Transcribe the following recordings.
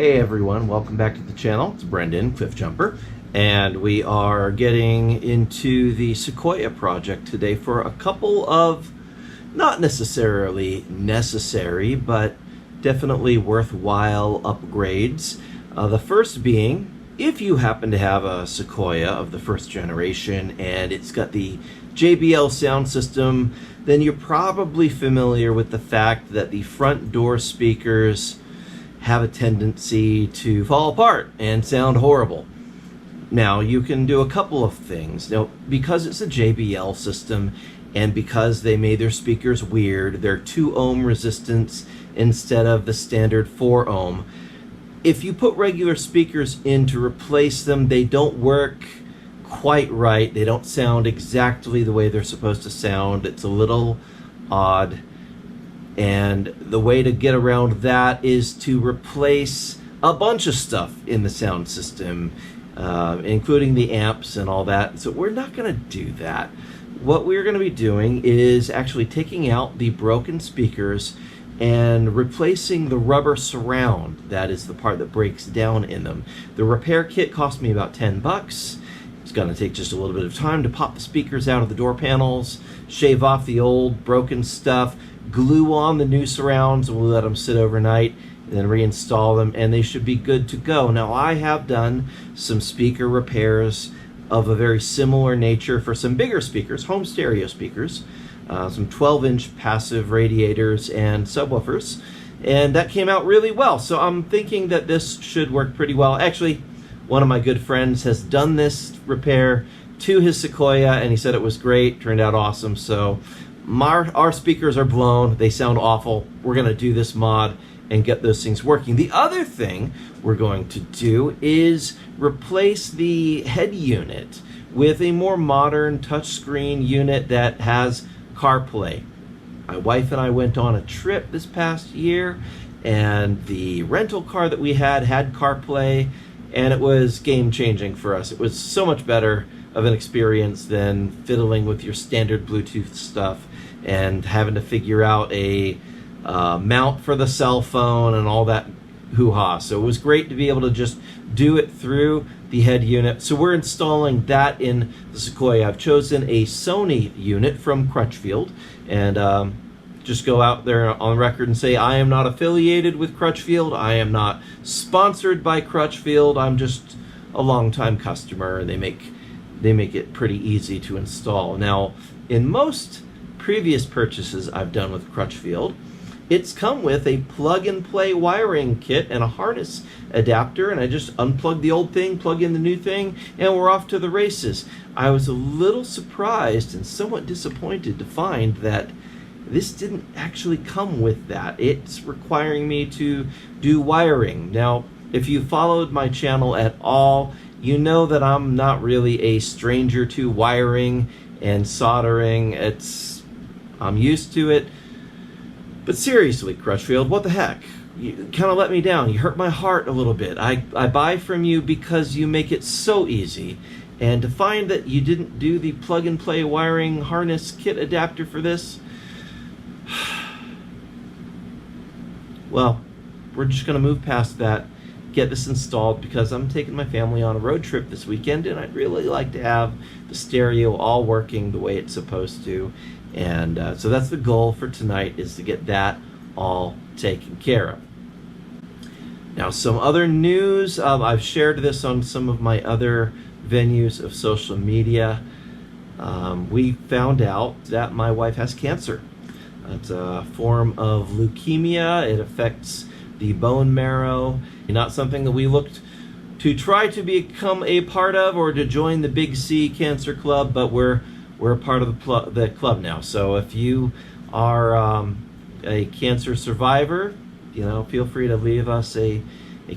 Hey everyone, welcome back to the channel. It's Brendan, Cliff Jumper, and we are getting into the Sequoia project today for a couple of not necessarily necessary, but definitely worthwhile upgrades. The first being, if you happen to have a Sequoia of the first generation and it's got the JBL sound system, then you're probably familiar with the fact that the front door speakers have a tendency to fall apart and sound horrible. Now, you can do a couple of things. Now, because it's a JBL system and because they made their speakers weird, they're 2 ohm resistance instead of the standard 4 ohm. If you put regular speakers in to replace them, they don't work quite right. They don't sound exactly the way they're supposed to sound. It's a little odd. And the way to get around that is to replace a bunch of stuff in the sound system, including the amps and all that. So we're not going to do that. What we're going to be doing is actually taking out the broken speakers and replacing the rubber surround. That is the part that breaks down in them. The repair kit cost me about 10 bucks. It's going to take just a little bit of time to pop the speakers out of the door panels, shave off the old broken stuff, glue on the new surrounds, and we'll let them sit overnight, and then reinstall them, and they should be good to go. Now, I have done some speaker repairs of a very similar nature for some bigger speakers, home stereo speakers, some 12-inch passive radiators and subwoofers, and that came out really well. So I'm thinking that this should work pretty well. Actually, one of my good friends has done this repair to his Sequoia, and he said it was great, turned out awesome. So our speakers are blown, they sound awful. We're going to do this mod and get those things working. The other thing we're going to do is replace the head unit with a more modern touchscreen unit that has CarPlay. My wife and I went on a trip this past year, and the rental car that we had CarPlay, and it was game-changing for us. It was so much better of an experience than fiddling with your standard Bluetooth stuff and having to figure out a mount for the cell phone and all that hoo-ha. So it was great to be able to just do it through the head unit. So we're installing that in the Sequoia. I've chosen a Sony unit from Crutchfield, and just go out there on record and say I am not affiliated with Crutchfield. I am not sponsored by Crutchfield. I'm just a longtime customer, and they make it pretty easy to install. Now, in most previous purchases I've done with Crutchfield, it's come with a plug-and-play wiring kit and a harness adapter, and I just unplug the old thing, plug in the new thing, and we're off to the races. I was a little surprised and somewhat disappointed to find that this didn't actually come with that. It's requiring me to do wiring. Now, if you followed my channel at all, you know that I'm not really a stranger to wiring and soldering. I'm used to it. But seriously, Crutchfield, what the heck? You kind of let me down. You hurt my heart a little bit. I buy from you because you make it so easy. And to find that you didn't do the plug-and-play wiring harness kit adapter for this, well, we're just going to move past that, get this installed, because I'm taking my family on a road trip this weekend, and I'd really like to have the stereo all working the way it's supposed to. And so that's the goal for tonight, is to get that all taken care of. Now, some other news. I've shared this on some of my other venues of social media. We found out that my wife has cancer. It's a form of leukemia. It affects the bone marrow. Not something that we looked to try to become a part of or to join the Big C Cancer Club, but we're a part of the club now. So if you are a cancer survivor, feel free to leave us a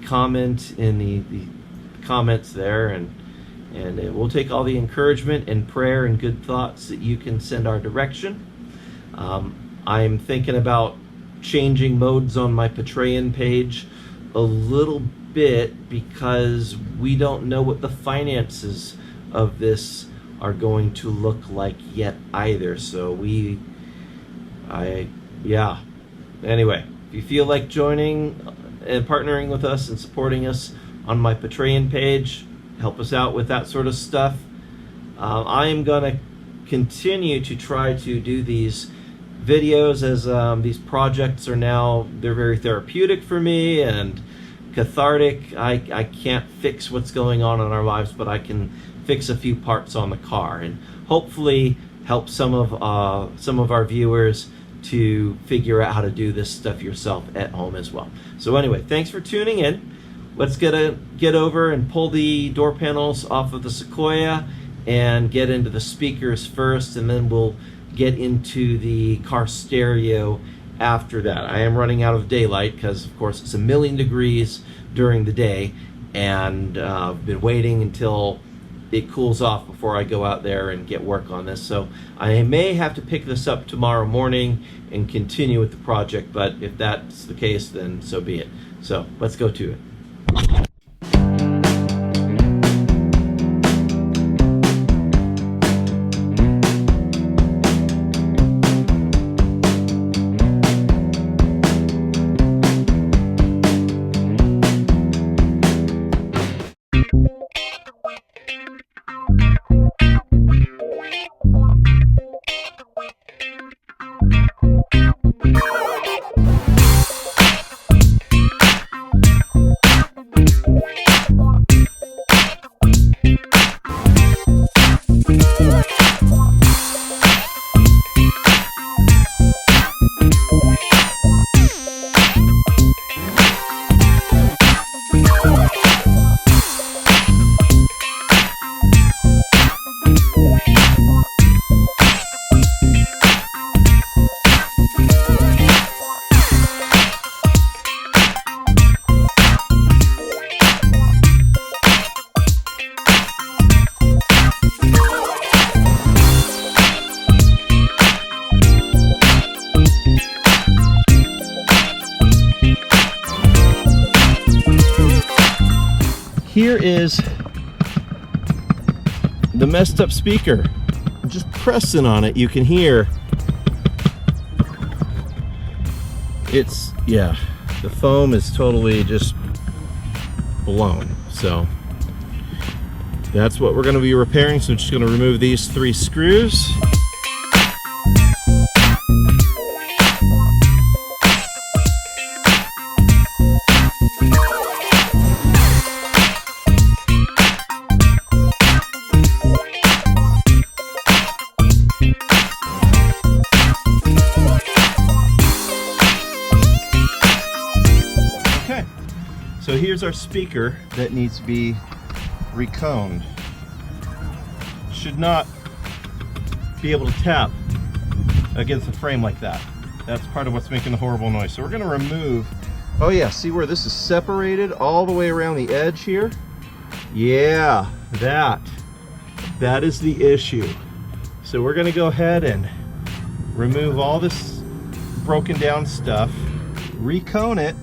comment in the comments there, and we'll take all the encouragement and prayer and good thoughts that you can send our direction. I'm thinking about changing modes on my Patreon page a little bit because we don't know what the finances of this are going to look like yet either. So anyway, if you feel like joining, and partnering with us and supporting us on my Patreon page. Help us out with that sort of stuff. I am going to continue to try to do these videos as these projects are now, they're very therapeutic for me and cathartic. I can't fix what's going on in our lives, but I can fix a few parts on the car and hopefully help some of our viewers to figure out how to do this stuff yourself at home as well. So anyway, thanks for tuning in. Let's get over and pull the door panels off of the Sequoia and get into the speakers first, and then we'll get into the car stereo after that. I am running out of daylight because of course it's 1,000,000 degrees during the day, and I've been waiting until it cools off before I go out there and get work on this. So I may have to pick this up tomorrow morning and continue with the project, but if that's the case, then so be it. So let's go to it. Here is the messed up speaker. Just pressing on it, you can hear it's, yeah, the foam is totally just blown. So that's what we're going to be repairing. So I'm just going to remove these 3 screws. So here's our speaker that needs to be reconed. Should not be able to tap against the frame like that. That's part of what's making the horrible noise. So we're going to remove, oh yeah, see where this is separated all the way around the edge here? Yeah, that is the issue. So we're going to go ahead and remove all this broken down stuff, recone it,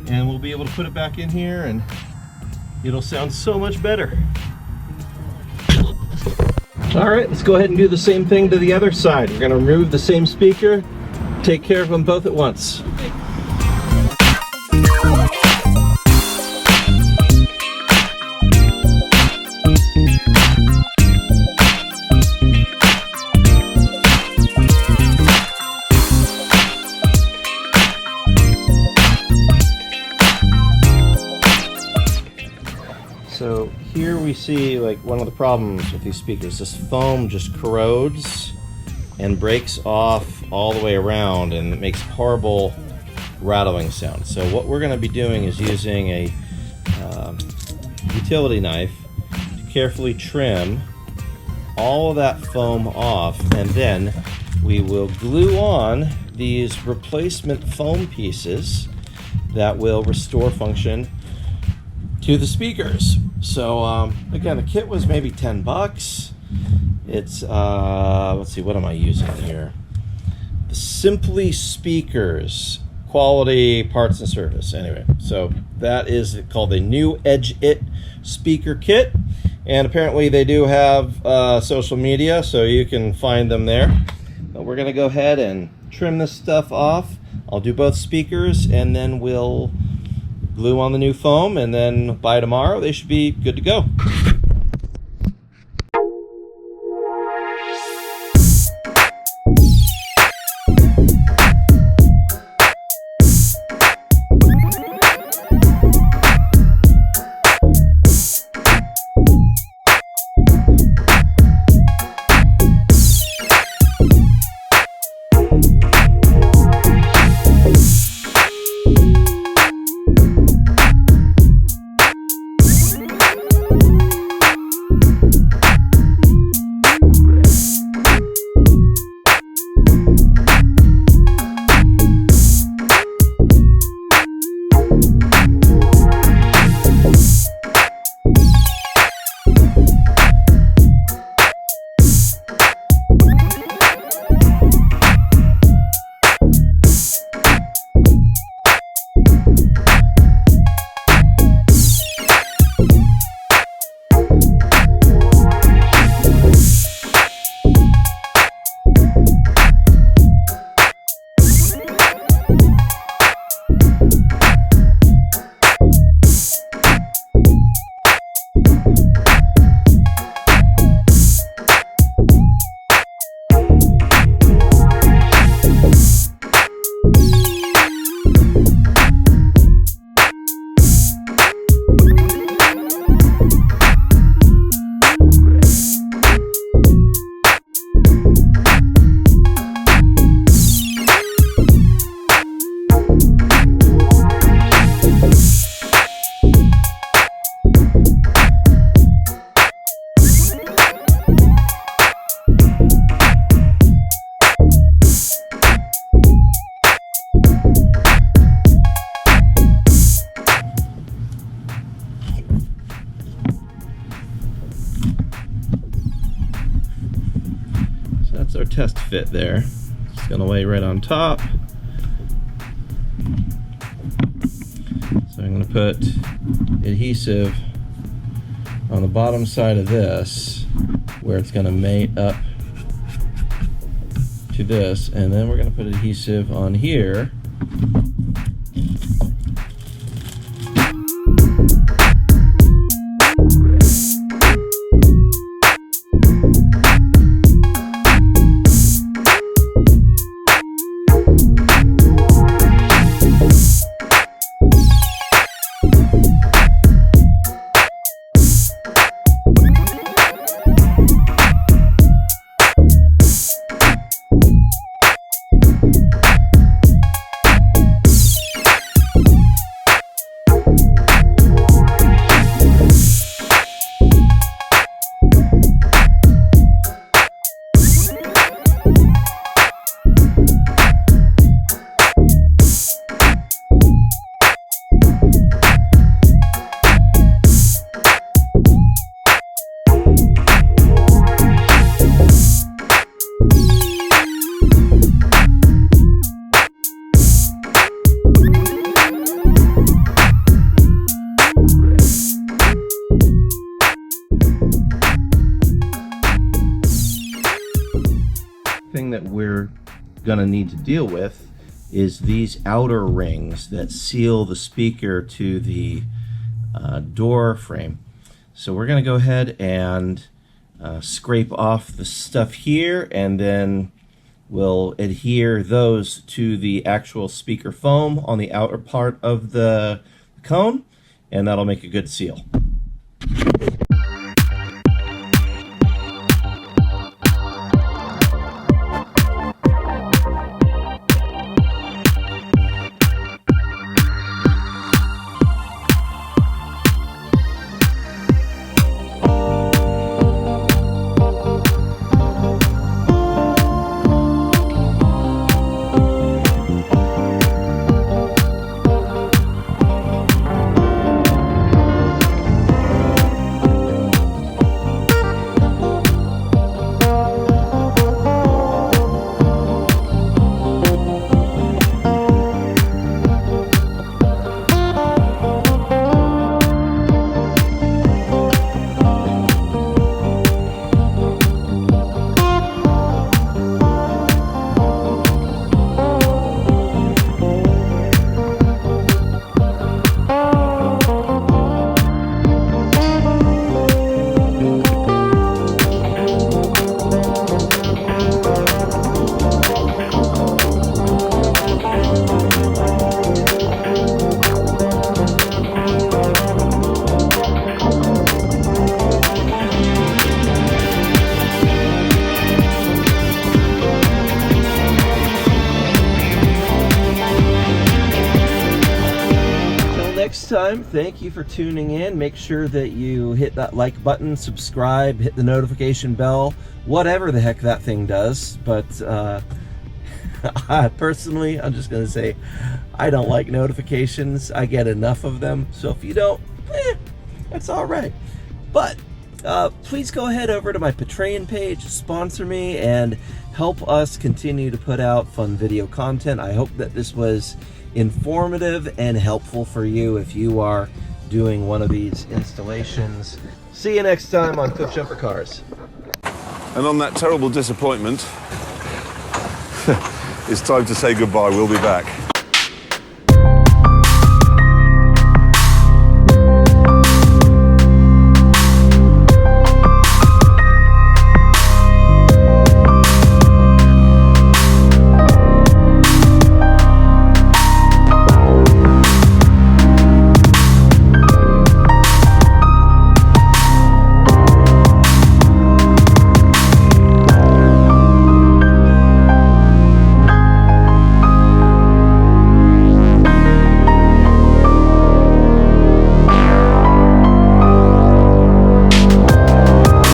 and we'll be able to put it back in here and it'll sound so much better. All right, let's go ahead and do the same thing to the other side. We're going to remove the same speaker, take care of them both at once. Okay. So here we see like one of the problems with these speakers. This foam just corrodes and breaks off all the way around, and it makes horrible rattling sound. So what we're going to be doing is using a utility knife to carefully trim all of that foam off, and then we will glue on these replacement foam pieces that will restore function to the speakers. So again, the kit was maybe 10 bucks. It's let's see, what am I using here? The Simply Speakers quality parts and service. Anyway, so that is called the New Edge It speaker kit, and apparently they do have social media, so you can find them there. But we're gonna go ahead and trim this stuff off. I'll do both speakers, and then we'll glue on the new foam, and then by tomorrow they should be good to go. That's our test fit there. It's gonna lay right on top. So I'm gonna put adhesive on the bottom side of this where it's gonna mate up to this, and then we're gonna put adhesive on here. Thing that we're gonna need to deal with is these outer rings that seal the speaker to the door frame. So we're gonna go ahead and scrape off the stuff here, and then we'll adhere those to the actual speaker foam on the outer part of the cone, and that'll make a good seal. next time, thank you for tuning in. Make sure that you hit that like button, subscribe, hit the notification bell, whatever the heck that thing does. But personally, I'm just going to say I don't like notifications. I get enough of them. So if you don't, that's all right. But please go ahead over to my Patreon page, sponsor me, and help us continue to put out fun video content. I hope that this was informative and helpful for you if you are doing one of these installations. See you next time on Cliff Jumper Cars. And on that terrible disappointment, it's time to say goodbye. We'll be back.